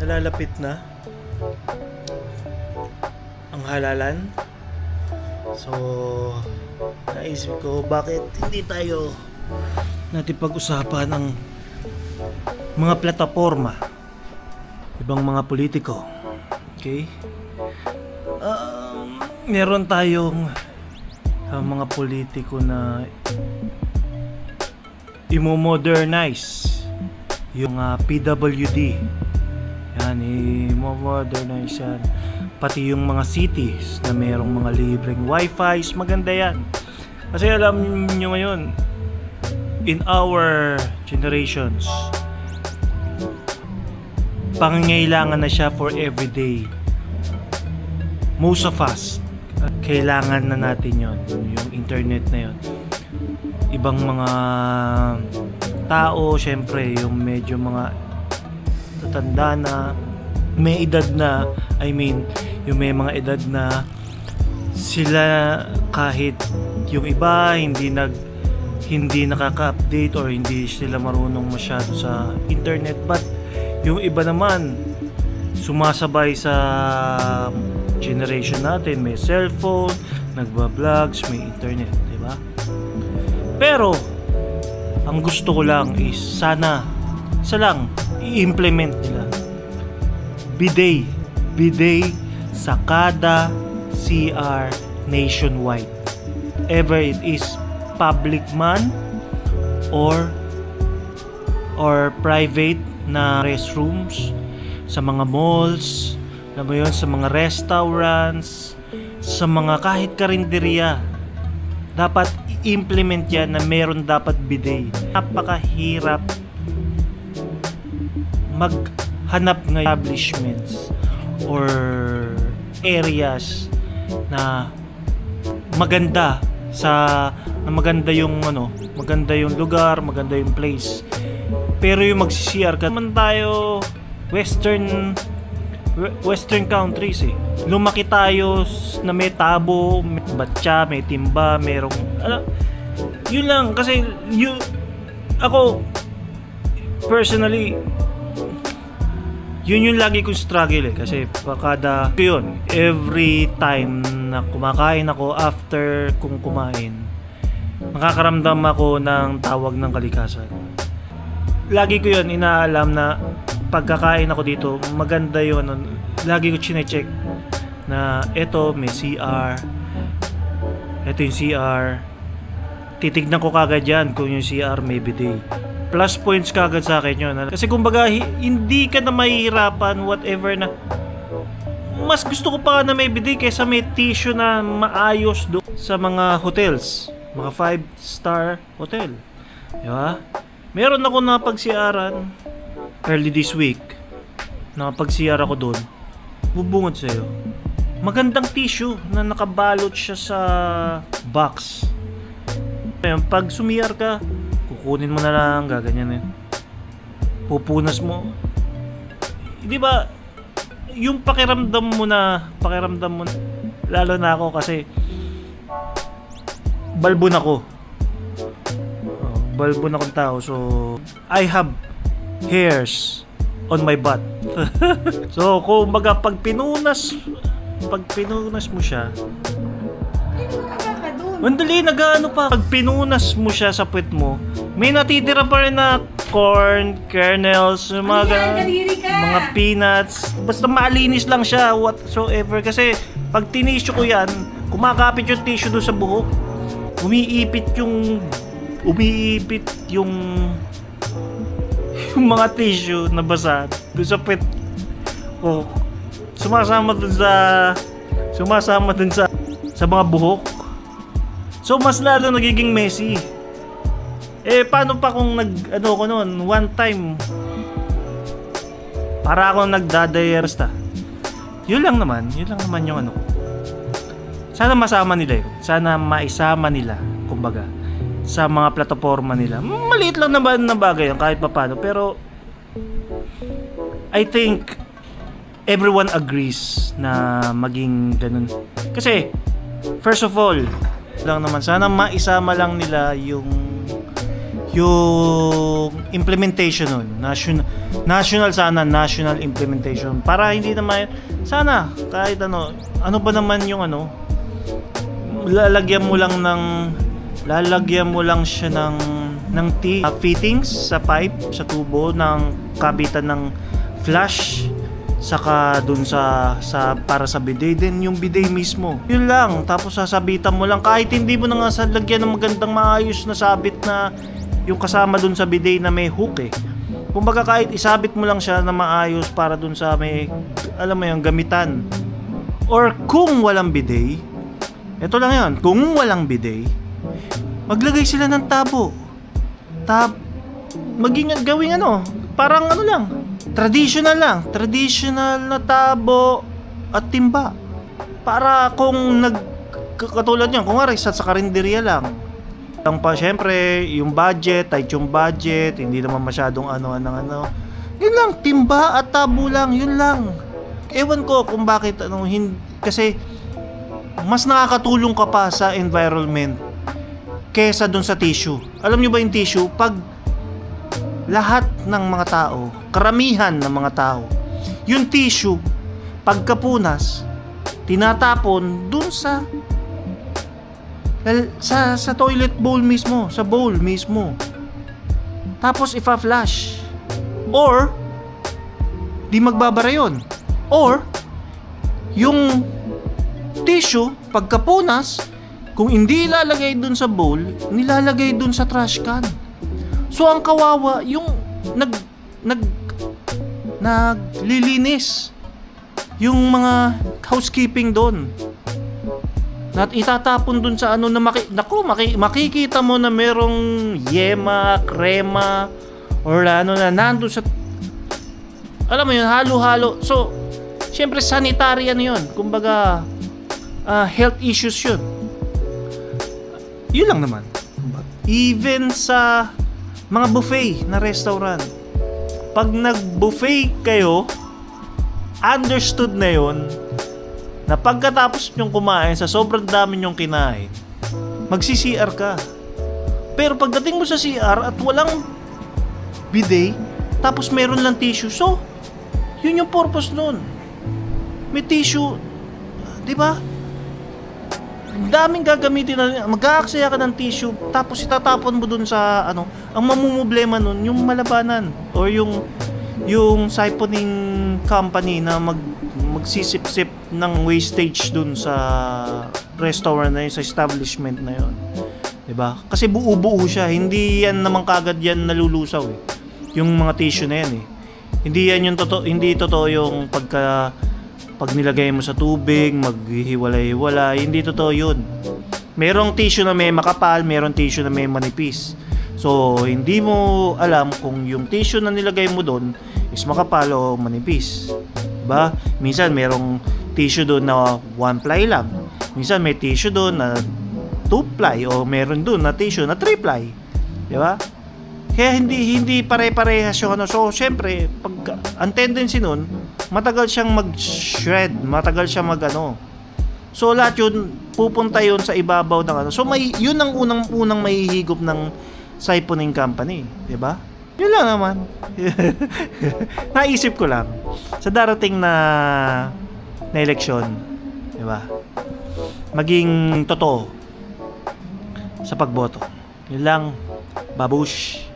nalalapit na ang halalan. So naisip ko, bakit hindi tayo natin pag-usapan ng mga plataporma, ibang mga politiko. Okay? Meron tayong mga politiko na imo-modernize yung PWD. Yan, imo-modernize yan. Pati yung mga cities na merong mga libreng wifi, maganda yan. Kasi alam nyo ngayon, in our generations, pangangailangan na siya for everyday. Most of us, kailangan na natin yon, yung internet na yon. Ibang mga tao, syempre, yung medyo mga tatanda na, may edad na, yung may mga edad na, sila kahit yung iba hindi nakaka-update or hindi sila marunong masyado sa internet, but yung iba naman sumasabay sa generation natin, may cellphone, nagba-vlogs, may internet, di ba? Pero ang gusto ko lang is sana i-implement nila bidet sa kada CR nationwide, ever it is public man or private na restrooms, sa mga malls, sa mga restaurants, sa mga kahit karinderya. Dapat i-implement yan na meron dapat bidet. Napakahirap maghanap ng establishments or areas na maganda maganda yung lugar, maganda yung place. Pero yung mag-CR ka naman tayo western countries eh. Lumaki tayo na may tabo, may batya, may timba, merong yun lang kasi ako personally yun yung lagi kong struggle eh, kasi yun, every time na kumakain ako, after kung kumain, nakakaramdam ako ng tawag ng kalikasan. Lagi ko yun inaalam na pagkakain ako dito, maganda yun. Lagi ko chine-check na eto may CR, eto yung CR, titignan ko kagad yan kung yung CR may bidet. Plus points kagad sa akin yun. Kasi kumbaga hindi ka na mahihirapan whatever na. Mas gusto ko pa na may bidet kaysa may tissue na maayos doon sa mga hotels, mga 5-star hotel, diba? Meron ako napag-CRan early this week, nakapag-CR ako doon. Bubungod sa'yo, magandang tissue na nakabalot siya sa box. Pag sumiyar ka, kukunin mo na lang, gaganyan pupunas mo, di ba? Yung pakiramdam mo na, lalo na ako kasi balbon akong tao, so I have hairs on my butt. So kumbaga pag pinunas mo siya, mandali nag-ano pa. Pag pinunas mo siya sa puwet mo, may natitira pa rin na corn, kernels, mga peanuts. Basta malinis lang siya whatsoever. Kasi pag tinisyo ko yan, kumakapit yung tissue doon sa buhok. Umiipit yung mga tissue na basa doon sa puwet ko. Sumasama dun sa mga buhok. So mas lalo nagiging messy. Paano pa kung ko noon, one time para ako nagdadayersta. Yun lang naman yung Sana masama nila yun. Sana maisama nila, kumbaga, sa mga plataforma nila. Maliit lang naman na bagay yun, kahit paano. Pero I think everyone agrees na maging ganun. Kasi first of all, lang naman sana maisama lang nila yung implementation nun. National sana, national implementation. Para hindi naman, sana, kahit ano ba naman yung lalagyan mo lang siya ng fittings sa pipe, sa tubo, ng kabitan ng flash, saka dun sa para sa bidet, din yung bidet mismo. Yun lang, tapos sasabitan mo lang, kahit hindi mo na nga lagyan ng magandang maayos na sabit na yung kasama dun sa bidet na may hook eh. Kumbaga kahit isabit mo lang siya na maayos para dun sa may, alam mo yung gamitan. Or kung walang bidet, ito lang yun, kung walang bidet, maglagay sila ng tabo. Gawing parang lang, traditional na tabo at timba. Para kung katulad yan, kung nga sa karinderya lang pa, syempre yung budget, tight yung budget, hindi naman masyadong yun lang, timba at tabo lang, yun lang. Ewan ko kung bakit kasi mas nakakatulong ka pa sa environment kesa dun sa tissue. Alam nyo ba yung tissue? Pag lahat ng mga tao, karamihan ng mga tao, yung tissue, pagkapunas, tinatapon dun sa toilet bowl mismo, sa bowl mismo. Tapos ipa-flush. Or di magbabara yun. Or yung tissue, pagkapunas, kung hindi ilalagay dun sa bowl, nilalagay dun sa trash can. So ang kawawa yung naglilinis yung mga housekeeping doon. At itatapon dun sa na makikita mo na merong yema, krema, or na nandun sa, alam mo yun, halo-halo. So syempre sanitary yun. Kumbaga health issues yun. Yun lang naman. Even sa mga buffet na restaurant, pag nag-buffet kayo, understood na yun na pagkatapos nyong kumain, sa sobrang dami nyong kinain, magsi-CR ka. Pero pagdating mo sa CR at walang bidet, tapos meron lang tissue, so yun yung purpose nun. May tissue, di ba? Daming gagamitin na, mag-aaksaya ka ng tissue, tapos itatapon mo dun sa ang mamumblema nun, yung malabanan or yung siphoning company na magsisip-sip ng wastage dun sa restaurant na yun, sa establishment na yun, diba? Kasi buo-buo siya, hindi yan naman kagad yan nalulusaw eh, yung mga tissue na yan eh. Hindi yan yung hindi totoo yung pag nilagay mo sa tubig, maghihiwalay-hiwalay, hindi totoo yun. Merong tissue na may makapal, merong tissue na may manipis. So, hindi mo alam kung yung tissue na nilagay mo doon is makapal o manipis. Diba? Minsan, merong tissue doon na 1-ply lang. Minsan, may tissue doon na 2-ply o meron doon na tissue na 3-ply. Diba? Kaya hindi pare-parehas yung So, syempre, ang tendency nun, matagal siyang mag-shred, matagal siyang So, lahat yun, pupunta yun sa ibabaw ng So, yun ang unang mahihigop ng siphoning company. Diba? Yun lang naman. Naisip ko lang. Sa darating na eleksyon, diba? Maging totoo sa pagboto. Yun lang. Babush.